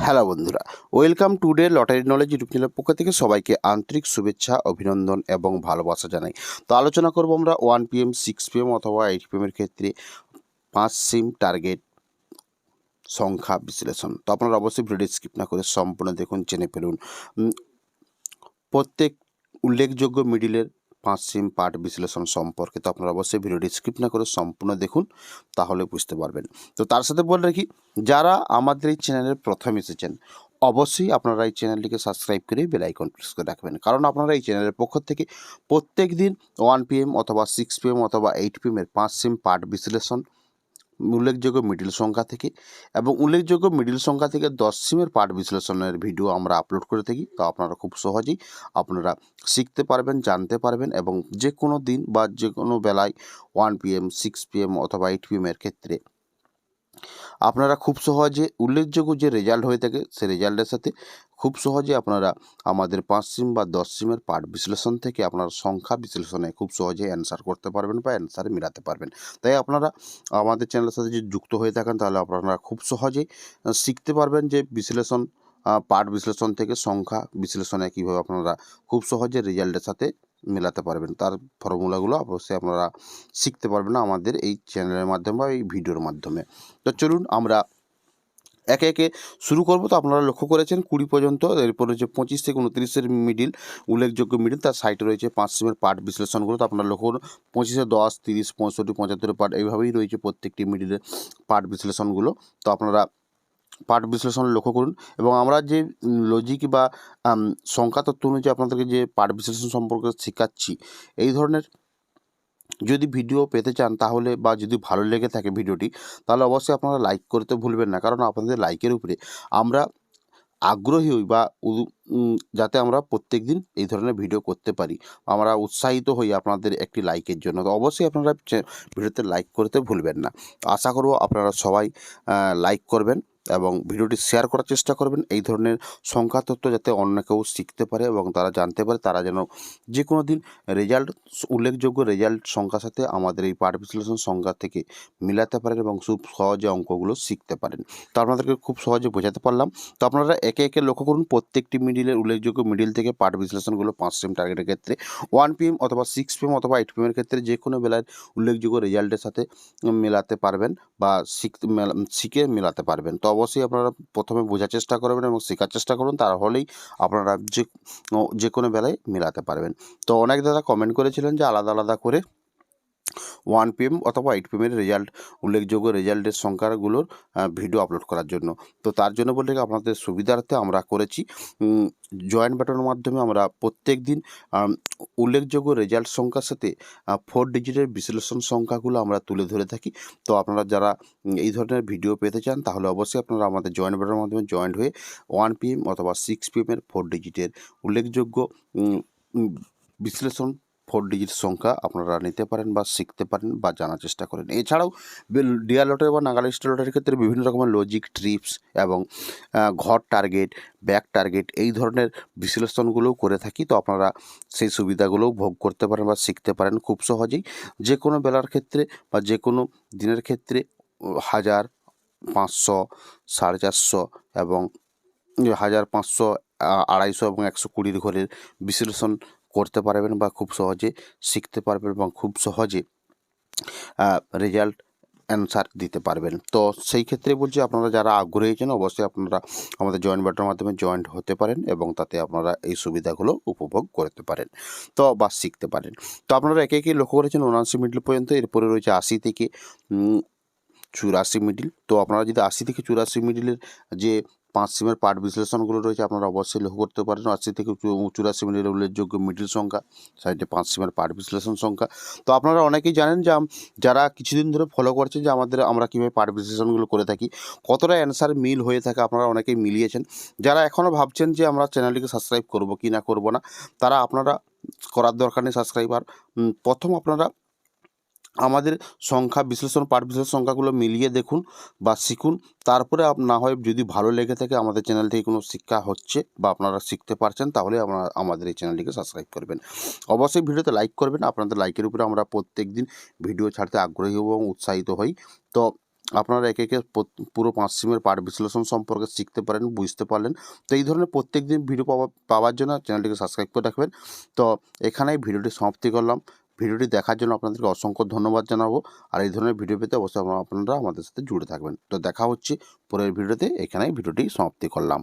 Hello বন্ধুরা, welcome today lottery knowledge YouTube চ্যানেলের পক্ষ থেকে সবাইকে আন্তরিক শুভেচ্ছা, অভিনন্দন এবং ভালোবাসা জানাই। তো আলোচনা করব আমরা 1 PM, 6 PM অথবা 8 PM এর ক্ষেত্রে 5 সিম টার্গেট সংখ্যা বিশ্লেষণ। তো আপনারা অবশ্যই ভিডিওটি স্কিপ না করে সম্পূর্ণ দেখুন, জেনে ফেলুন প্রত্যেক উল্লেখযোগ্য মিডিলের 5 সিম পার্ট বিশ্লেষণ সম্পর্কে। তো আপনারা অবশ্যই ভিডিওটি স্কিপ না করে সম্পূর্ণ দেখুন, তাহলে বুঝতে পারবেন। তো তার সাথে বলে রাখি, যারা আমাদের এই চ্যানেলের প্রথম এসেছেন অবশ্যই আপনারা এই চ্যানেলটিকে সাবস্ক্রাইব করে বেল আইকন প্রেস করে রাখবেন, কারণ আপনারা এই চ্যানেলের পক্ষ থেকে প্রত্যেক দিন 1 PM অথবা 6 PM অথবা 8 PM এর 5 সিম পার্ট বিশ্লেষণ, উল্লেখযোগ্য মিডিল সংখ্যা থেকে এবং উল্লেখযোগ্য মিডিল সংখ্যা থেকে 10 সিমের পার্ট বিশ্লেষণের ভিডিও আমরা আপলোড করে থাকি। তো আপনারা খুব সহজেই আপনারা শিখতে পারবেন, জানতে পারবেন এবং যে কোনো দিন বা যে কোনো বেলায় 1 PM, 6 PM অথবা 8 PM এর ক্ষেত্রে আপনারা খুব সহজে উল্লেখযোগ্য যে রেজাল্ট হয়ে থাকে সেই রেজাল্টের সাথে খুব সহজে আপনারা আমাদের 5 সিম বা 10 সিমের পার্ট বিশ্লেষণ থেকে আপনার সংখ্যা বিশ্লেষণে খুব সহজে অ্যান্সার করতে পারবেন বা অ্যান্সার মিলাতে পারবেন। তাই আপনারা আমাদের চ্যানেলের সাথে যদি যুক্ত হয়ে থাকেন তাহলে আপনারা খুব সহজেই শিখতে পারবেন যে বিশ্লেষণ, পার্ট বিশ্লেষণ থেকে সংখ্যা বিশ্লেষণে কীভাবে আপনারা খুব সহজে রেজাল্টের সাথে মেলাতে পারবেন। তার ফর্মুলাগুলো অবশ্যই আপনারা শিখতে পারবেন আমাদের এই চ্যানেলের মাধ্যমে বা এই ভিডিওর মাধ্যমে। তো চলুন আমরা একে একে শুরু করব। তো আপনারা লক্ষ্য করেছেন 20 পর্যন্ত, এরপর রয়েছে 25 থেকে 29-এর মিডিল, উল্লেখযোগ্য মিডিল, তার সাইটে রয়েছে 5 সিমের পার্ট বিশ্লেষণগুলো। তো আপনারা লক্ষ্য করুন 25-এ 10, 30, 65, 75-এর পার্ট, এইভাবেই রয়েছে প্রত্যেকটি মিডিলের পার্ট বিশ্লেষণগুলো। তো আপনারা পার্ট বিশ্লেষণ লক্ষ্য করুন এবং আমরা যে লজিক বা সংখ্যা তত্ত্ব অনুযায়ী আপনাদেরকে যে পার্ট বিশ্লেষণ সম্পর্কে শেখাচ্ছি, এই ধরনের যদি ভিডিও পেতে চান তাহলে বা যদি ভালো লেগে থাকে ভিডিওটি, তাহলে অবশ্যই আপনারা লাইক করতে ভুলবেন না, কারণ আপনাদের লাইকের উপরে আমরা আগ্রহী হই বা যাতে আমরা প্রত্যেক দিন এই ধরনের ভিডিও করতে পারি, আমরা উৎসাহিত হই আপনাদের একটি লাইকের জন্য। তো অবশ্যই আপনারা ভিডিওতে লাইক করতে ভুলবেন না। আশা করব আপনারা সবাই লাইক করবেন এবং ভিডিওটি শেয়ার করার চেষ্টা করবেন। এই ধরনের সংখ্যা তত্ত্ব যাতে অন্য কেউ শিখতে পারে এবং তারা জানতে পারে, তারা যেন যে কোনো দিন রেজাল্ট, উল্লেখযোগ্য রেজাল্ট সংখ্যার সাথে আমাদের এই পাঠ বিশ্লেষণ সংখ্যা থেকে মিলাতে পারেন এবং খুব সহজে অঙ্কগুলো শিখতে পারেন। তো আপনাদেরকে খুব সহজে বোঝাতে পারলাম। তো আপনারা একে একে লক্ষ্য করুন প্রত্যেকটি মিডিলের উল্লেখযোগ্য মিডিল থেকে পার্ট বিশ্লেষণগুলো 5 সিম টার্গেটের ক্ষেত্রে 1 PM অথবা 6 PM অথবা 8 PM এর ক্ষেত্রে যে কোনো বেলায় উল্লেখযোগ্য রেজাল্টের সাথে মেলাতে পারবেন বা শিখে মেলাতে পারবেন। তো অবশ্যই আপনারা প্রথমে বোঝার চেষ্টা করবেন এবং শেখার চেষ্টা করুন, তাহলেই আপনারা যে কোনো বেলায় মেলাতে পারবেন। তো অনেক দাদা কমেন্ট করেছিলেন যে আলাদা আলাদা করে 1 PM অথবা 8 PM এর রেজাল্ট, উল্লেখযোগ্য রেজাল্টের সংখ্যাগুলোর ভিডিও আপলোড করার জন্য। তো তার জন্য বলতে আপনাদের সুবিধার্থে আমরা করেছি জয়েন্ট বাটনের মাধ্যমে আমরা প্রত্যেক দিন উল্লেখযোগ্য রেজাল্ট সংখ্যার সাথে 4 ডিজিটের বিশ্লেষণ সংখ্যাগুলো আমরা তুলে ধরে থাকি। তো আপনারা যারা এই ধরনের ভিডিও পেতে চান তাহলে অবশ্যই আপনারা আমাদের জয়েন্ট বাটনের মাধ্যমে জয়েন্ট হয়ে 1 PM অথবা 6 PM এর 4 ডিজিটের উল্লেখযোগ্য বিশ্লেষণ 4 ডিজিট সংখ্যা আপনারা নিতে পারেন বা শিখতে পারেন বা জানার চেষ্টা করেন। এছাড়াও ডিয়ার লটারি বা নাগাল স্টার লটারির ক্ষেত্রে বিভিন্ন রকমের লজিক, ট্রিপস এবং ঘর টার্গেট, ব্যাক টার্গেট, এই ধরনের বিশ্লেষণগুলোও করে থাকি। তো আপনারা সেই সুবিধাগুলোও ভোগ করতে পারেন বা শিখতে পারেন খুব সহজেই। যে কোনো বেলার ক্ষেত্রে বা যে কোনো দিনের ক্ষেত্রে 1000, 500, 450 এবং 1000, 500, 250 এবং 120 ঘরের বিশ্লেষণ করতে পারবেন বা খুব সহজে শিখতে পারবেন এবং খুব সহজে রেজাল্ট অ্যান্সার দিতে পারবেন। তো সেই ক্ষেত্রে বলছি আপনারা যারা আগ্রহী আছেন অবশ্যই আপনারা আমাদের জয়েন্ট বাটনের মাধ্যমে জয়েন্ট হতে পারেন এবং তাতে আপনারা এই সুবিধাগুলো উপভোগ করতে পারেন তো বা শিখতে পারেন। তো আপনারা একে একে লক্ষ্য করেছেন 79 মিডল পর্যন্ত, এরপরে রয়েছে 80 থেকে 84 মিডিল। তো আপনারা যদি 80 থেকে 84 মিডিলের যে 5 সিমের পার্ট বিশ্লেষণগুলো রয়েছে আপনারা অবশ্যই লক্ষ্য করতে পারেন 80 থেকে 84 মিডিলের উল্লেখযোগ্য মিডিল সংখ্যা, সাইডে 5 সিমের পার্ট বিশ্লেষণ সংখ্যা। তো আপনারা অনেকেই জানেন যে যারা কিছুদিন ধরে ফলো করছেন যে আমরা কীভাবে পার্ট বিশ্লেষণগুলো করে থাকি, কতটা অ্যান্সার মিল হয়ে থাকে আপনারা অনেকেই মিলিয়েছেন। যারা এখনও ভাবছেন যে আমরা চ্যানেলটিকে সাবস্ক্রাইব করব কি না করব না, তারা আপনারা করার দরকার নেই সাবস্ক্রাইবার। প্রথম আপনারা আমাদের সংখ্যা বিশ্লেষণ, পার্ট বিশ্লেষণ সংখ্যাগুলো মিলিয়ে দেখুন বা শিখুন। তারপরে না হয় যদি ভালো লেগে থাকে আমাদের চ্যানেল থেকে কোনো শিক্ষা হচ্ছে বা আপনারা শিখতে পারছেন, তাহলে আমাদের এই চ্যানেলটিকে সাবস্ক্রাইব করবেন। অবশ্যই ভিডিওতে লাইক করবেন, আপনাদের লাইকের উপরে আমরা প্রত্যেক দিন ভিডিও ছাড়তে আগ্রহী এবং উৎসাহিত হই। তো আপনারা একে একে পুরো 5 সিমের পার্ট বিশ্লেষণ সম্পর্কে শিখতে পারেন, বুঝতে পারলেন। তো এই ধরনের প্রত্যেক দিন ভিডিও পাওয়ার জন্য চ্যানেলটিকে সাবস্ক্রাইব করে রাখবেন। তো এখানেই ভিডিওটি সমাপ্তি করলাম। ভিডিওটি দেখার জন্য আপনাদেরকে অসংখ্য ধন্যবাদ জানাবো। আর এই ধরনের ভিডিও পেতে অবশ্যই আপনারা আমাদের সাথে জুড়ে থাকবেন। তো দেখা হচ্ছে পরের ভিডিওতে। এখানেই ভিডিওটি সমাপ্তি করলাম।